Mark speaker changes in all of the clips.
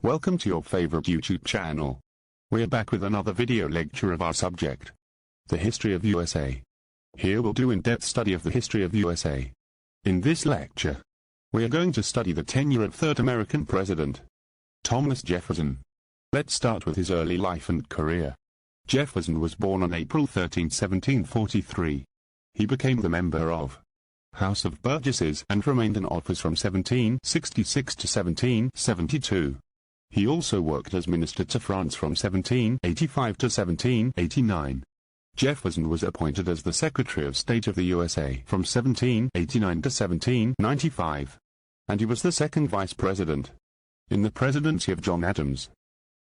Speaker 1: Welcome to your favorite YouTube channel. We're back with another video lecture of our subject, the history of USA. Here we'll do in-depth study of the history of USA. In this lecture, we are going to study the tenure of third American president, Thomas Jefferson. Let's start with his early life and career. Jefferson was born on April 13, 1743. He became the member of House of Burgesses and remained in office from 1766 to 1772. He also worked as minister to France from 1785 to 1789. Jefferson was appointed as the Secretary of State of the USA from 1789 to 1795, and he was the second vice president in the presidency of John Adams.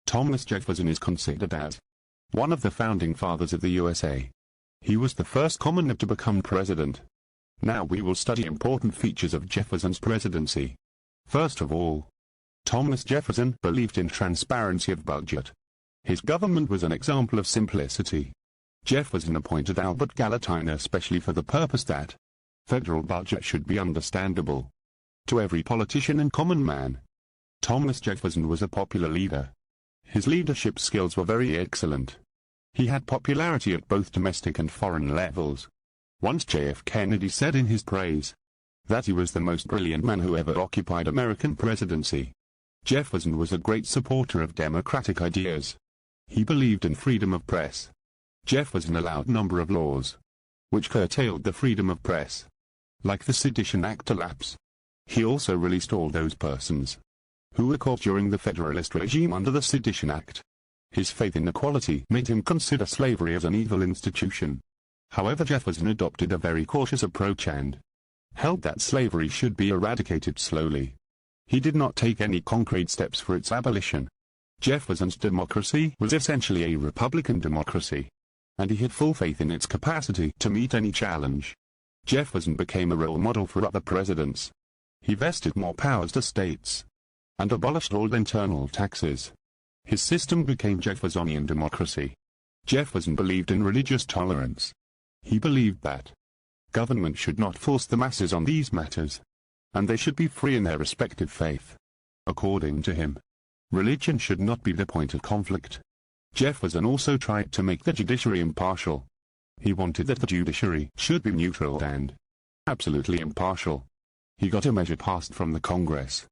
Speaker 1: Thomas Jefferson is considered as one of the founding fathers of the USA. He was the first commoner to become president. Now we will study important features of Jefferson's presidency. First of all, Thomas Jefferson believed in transparency of budget. His government was an example of simplicity. Jefferson appointed Albert Gallatin especially for the purpose that federal budget should be understandable to every politician and common man. Thomas Jefferson was a popular leader. His leadership skills were very excellent. He had popularity at both domestic and foreign levels. Once J.F. Kennedy said in his praise that he was the most brilliant man who ever occupied American presidency. Jefferson was a great supporter of democratic ideas. He believed in freedom of press. Jefferson allowed a number of laws which curtailed the freedom of press, like the Sedition Act, to lapse. He also released all those persons who were caught during the Federalist regime under the Sedition Act. His faith in equality made him consider slavery as an evil institution. However, Jefferson adopted a very cautious approach and held that slavery should be eradicated slowly. He did not take any concrete steps for its abolition. Jefferson's democracy was essentially a Republican democracy, and he had full faith in its capacity to meet any challenge. Jefferson became a role model for other presidents. He vested more powers to states and abolished all internal taxes. His system became Jeffersonian democracy. Jefferson believed in religious tolerance. He believed that government should not force the masses on these matters, and they should be free in their respective faith. According to him, religion should not be the point of conflict. Jefferson also tried to make the judiciary impartial. He wanted that the judiciary should be neutral and absolutely impartial. He got a measure passed from the Congress,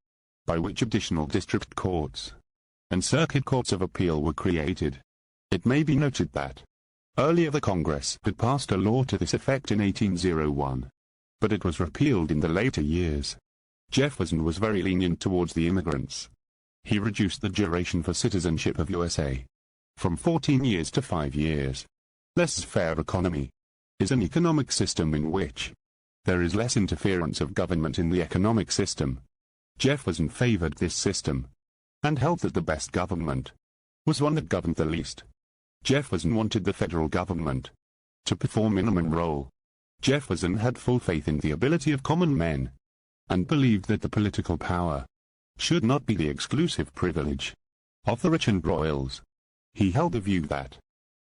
Speaker 1: by which additional district courts and circuit courts of appeal were created. It may be noted that earlier the Congress had passed a law to this effect in 1801. But it was repealed in the later years. Jefferson was very lenient towards the immigrants. He reduced the duration for citizenship of USA from 14 years to 5 years. Laissez-faire economy is an economic system in which there is less interference of government in the economic system. Jefferson favored this system and held that the best government was one that governed the least. Jefferson wanted the federal government to perform minimum role. Jefferson had full faith in the ability of common men, and believed that the political power should not be the exclusive privilege of the rich and royals. He held the view that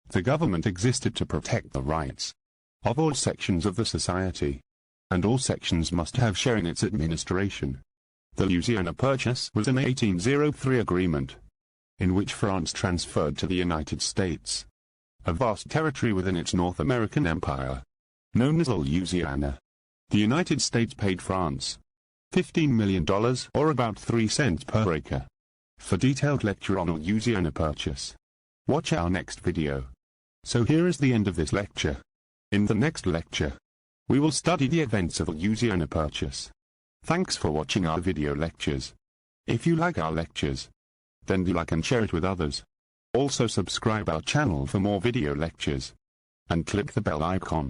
Speaker 1: the government existed to protect the rights of all sections of the society, and all sections must have share in its administration. The Louisiana Purchase was an 1803 agreement, in which France transferred to the United States a vast territory within its North American empire, known as Louisiana. The United States paid France $15 million, or about 3 cents per acre. For detailed lecture on Louisiana Purchase, watch our next video. So here is the end of this lecture. In the next lecture, we will study the events of Louisiana Purchase. Thanks for watching our video lectures. If you like our lectures, then do like and share it with others. Also subscribe our channel for more video lectures, and click the bell icon.